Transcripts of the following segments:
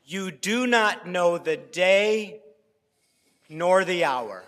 You do not know the day nor the hour.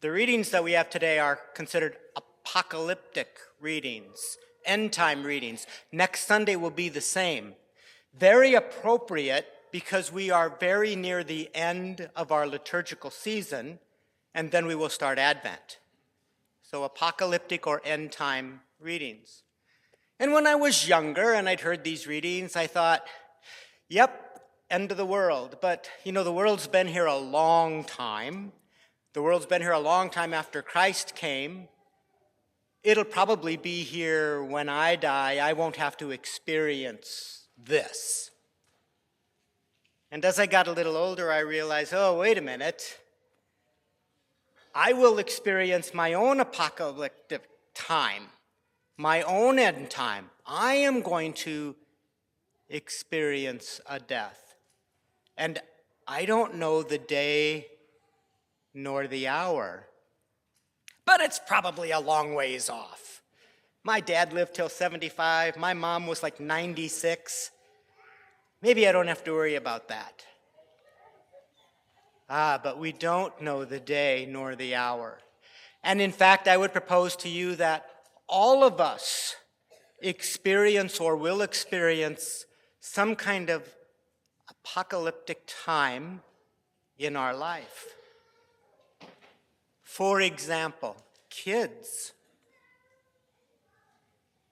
The readings that we have today are considered apocalyptic readings, end-time readings. Next Sunday will be the same. Very appropriate because we are very near the end of our liturgical season, and then we will start Advent. So apocalyptic or end-time readings. And when I was younger and I'd heard these readings, I thought, yep, end of the world. But, the world's been here a long time. The world's been here a long time after Christ came. It'll probably be here when I die. I won't have to experience this. And as I got a little older, I realized, oh, wait a minute. I will experience my own apocalyptic time, my own end time. I am going to experience a death. And I don't know the day nor the hour, but it's probably a long ways off. My dad lived till 75. My mom was like 96. Maybe I don't have to worry about that. But we don't know the day nor the hour. And in fact, I would propose to you that all of us experience or will experience some kind of apocalyptic time in our life. For example, kids,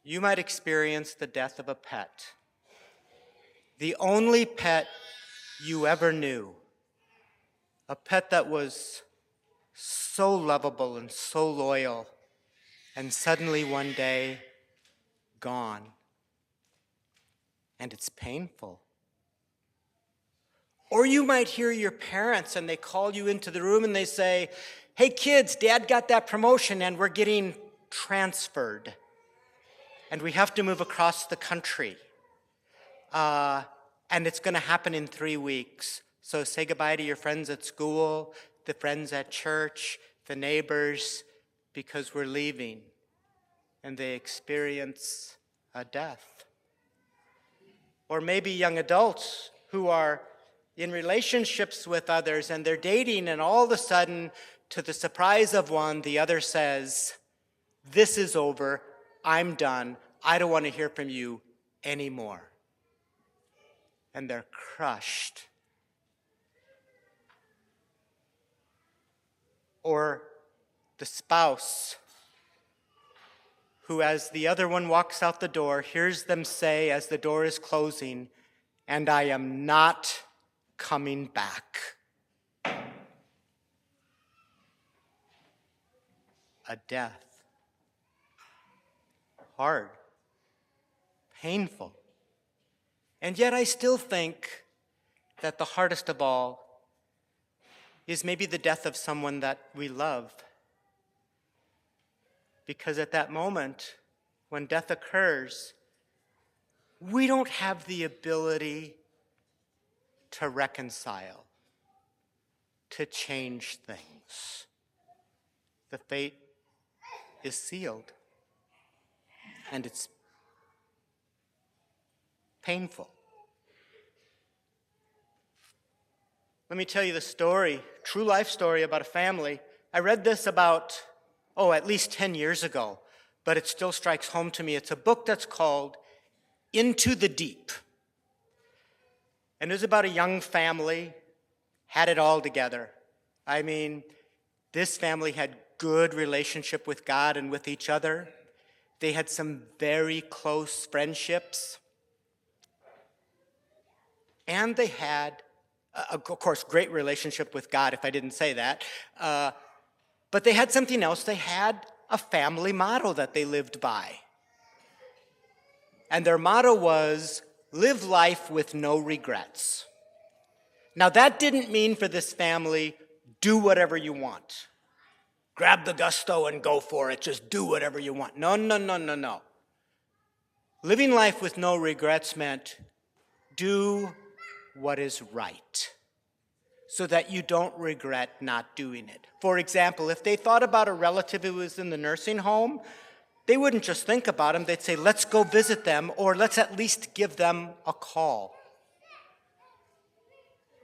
you might experience the death of a pet. The only pet you ever knew. A pet that was so lovable and so loyal, and suddenly one day, gone. And it's painful. Or you might hear your parents and they call you into the room and they say, hey kids, Dad got that promotion and we're getting transferred. And we have to move across the country. And it's going to happen in 3 weeks. So say goodbye to your friends at school, the friends at church, the neighbors, because we're leaving. And they experience a death. Or maybe young adults who are in relationships with others and they're dating, and all of a sudden, to the surprise of one, the other says, this is over, I'm done, I don't want to hear from you anymore. And they're crushed. Or the spouse who, as the other one walks out the door, hears them say as the door is closing, and I am not coming back. A death. Hard. Painful. And yet I still think that the hardest of all is maybe the death of someone that we love. Because at that moment, when death occurs, we don't have the ability to reconcile, to change things. The fate is sealed, and it's painful. Let me tell you the story, true life story about a family. I read this about, at least 10 years ago, but it still strikes home to me. It's a book that's called Into the Deep. And it was about a young family, had it all together. I mean, this family had good relationship with God and with each other. They had some very close friendships. And they had, of course, great relationship with God, if I didn't say that. But they had something else. They had a family motto that they lived by. And their motto was, live life with no regrets. Now, that didn't mean for this family, do whatever you want. Grab the gusto and go for it. Just do whatever you want. No. Living life with no regrets meant do what is right so that you don't regret not doing it. For example, if they thought about a relative who was in the nursing home, they wouldn't just think about them. They'd say, let's go visit them, or let's at least give them a call.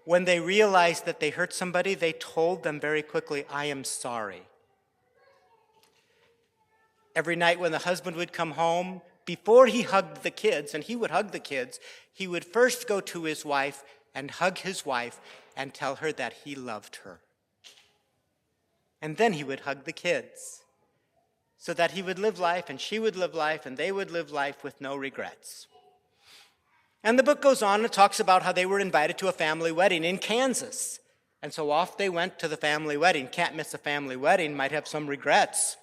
when they realized that they hurt somebody, they told them very quickly, "I am sorry." Every night when the husband would come home, before he hugged the kids, and he would hug the kids, he would first go to his wife and hug his wife and tell her that he loved her. And then he would hug the kids so that he would live life and she would live life and they would live life with no regrets. And the book goes on and talks about how they were invited to a family wedding in Kansas. And so off they went to the family wedding. Can't miss a family wedding, might have some regrets.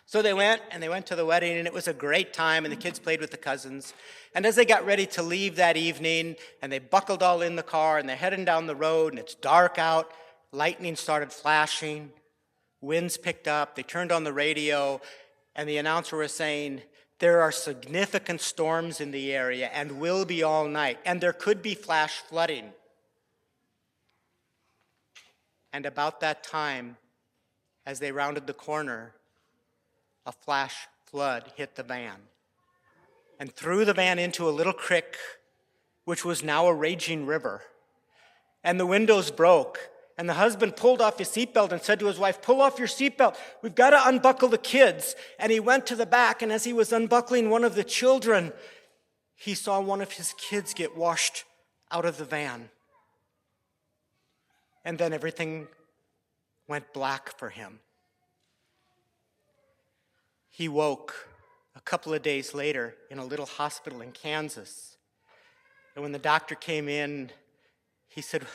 So they went to the wedding, and it was a great time, and the kids played with the cousins. And as they got ready to leave that evening, and they buckled all in the car, and they're heading down the road, and it's dark out, lightning started flashing, winds picked up, they turned on the radio, and the announcer was saying, "There are significant storms in the area, and will be all night, and there could be flash flooding." And about that time, as they rounded the corner, a flash flood hit the van and threw the van into a little creek, which was now a raging river. And the windows broke, and the husband pulled off his seatbelt and said to his wife, "Pull off your seatbelt. We've got to unbuckle the kids." And he went to the back, and as he was unbuckling one of the children, he saw one of his kids get washed out of the van. And then everything went black for him. He woke a couple of days later in a little hospital in Kansas. And when the doctor came in, he said,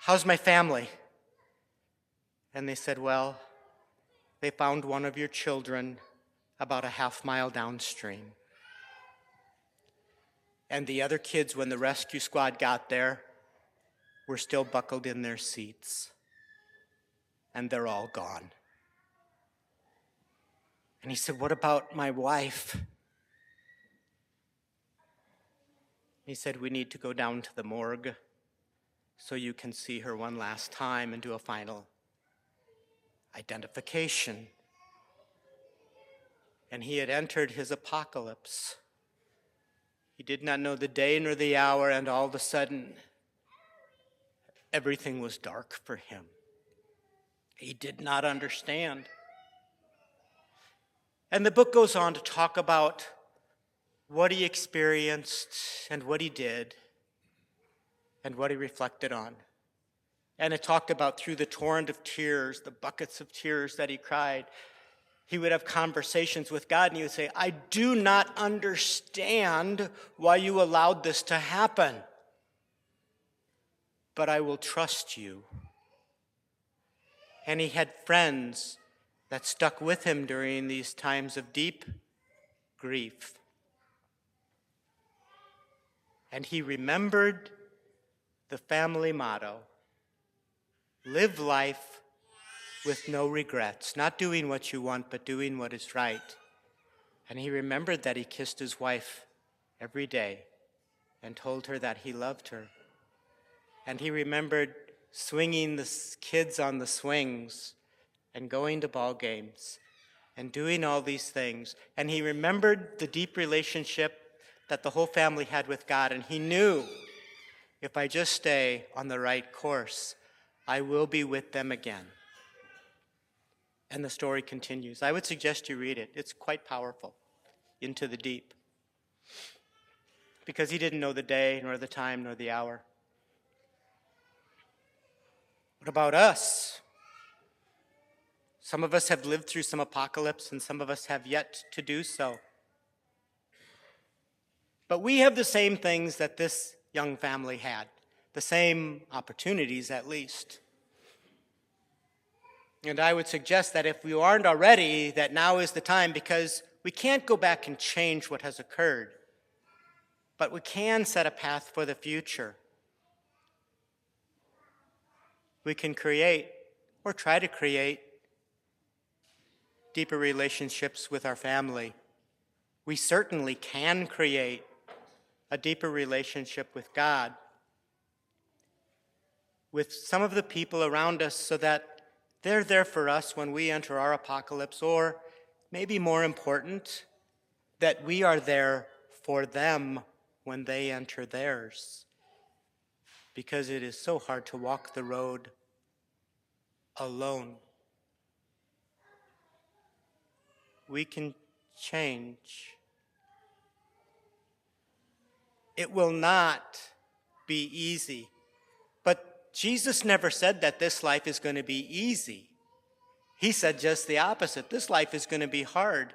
"How's my family?" And they said, "Well, they found one of your children about a half-mile downstream. And the other kids, when the rescue squad got there, were still buckled in their seats. And they're all gone." And he said, "What about my wife?" He said, "We need to go down to the morgue so you can see her one last time and do a final identification." And he had entered his apocalypse. He did not know the day nor the hour, and all of a sudden, everything was dark for him. He did not understand. And the book goes on to talk about what he experienced and what he did and what he reflected on. And it talked about through the torrent of tears, the buckets of tears that he cried, he would have conversations with God and he would say, "I do not understand why you allowed this to happen, but I will trust you." And he had friends that stuck with him during these times of deep grief. And he remembered the family motto, live life with no regrets, not doing what you want, but doing what is right. And he remembered that he kissed his wife every day and told her that he loved her. And he remembered swinging the kids on the swings and going to ball games and doing all these things. And he remembered the deep relationship that the whole family had with God. And he knew, if I just stay on the right course, I will be with them again. And the story continues. I would suggest you read it. It's quite powerful, Into the Deep. Because he didn't know the day, nor the time, nor the hour. What about us? Some of us have lived through some apocalypse, and some of us have yet to do so. But we have the same things that this young family had, the same opportunities at least. And I would suggest that if we aren't already, that now is the time, because we can't go back and change what has occurred, but we can set a path for the future. We can create, or try to create, deeper relationships with our family. We certainly can create a deeper relationship with God, with some of the people around us, so that they're there for us when we enter our apocalypse, or maybe more important, that we are there for them when they enter theirs. because it is so hard to walk the road alone. We can change. It will not be easy. But Jesus never said that this life is going to be easy. He said just the opposite. This life is going to be hard.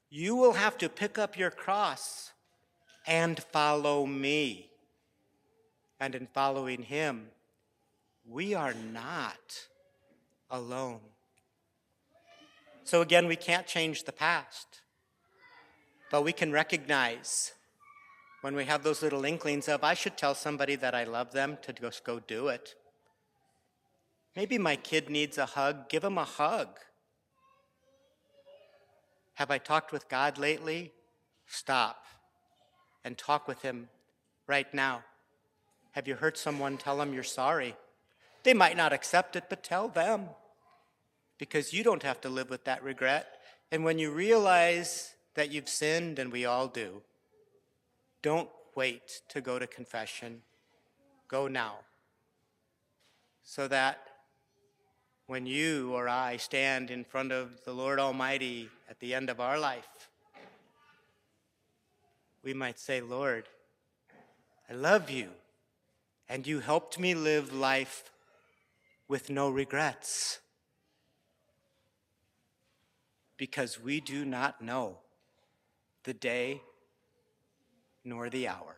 You will have to pick up your cross and follow me. And in following him, we are not alone. So again, we can't change the past, but we can recognize when we have those little inklings of, I should tell somebody that I love them, to just go do it. Maybe my kid needs a hug, give him a hug. Have I talked with God lately? Stop and talk with him right now. Have you hurt someone? Tell them you're sorry. They might not accept it, but tell them, because you don't have to live with that regret. And when you realize that you've sinned, and we all do, don't wait to go to confession. Go now, so that when you or I stand in front of the Lord Almighty at the end of our life, we might say, Lord, I love you, and you helped me live life with no regrets, because we do not know the day nor the hour.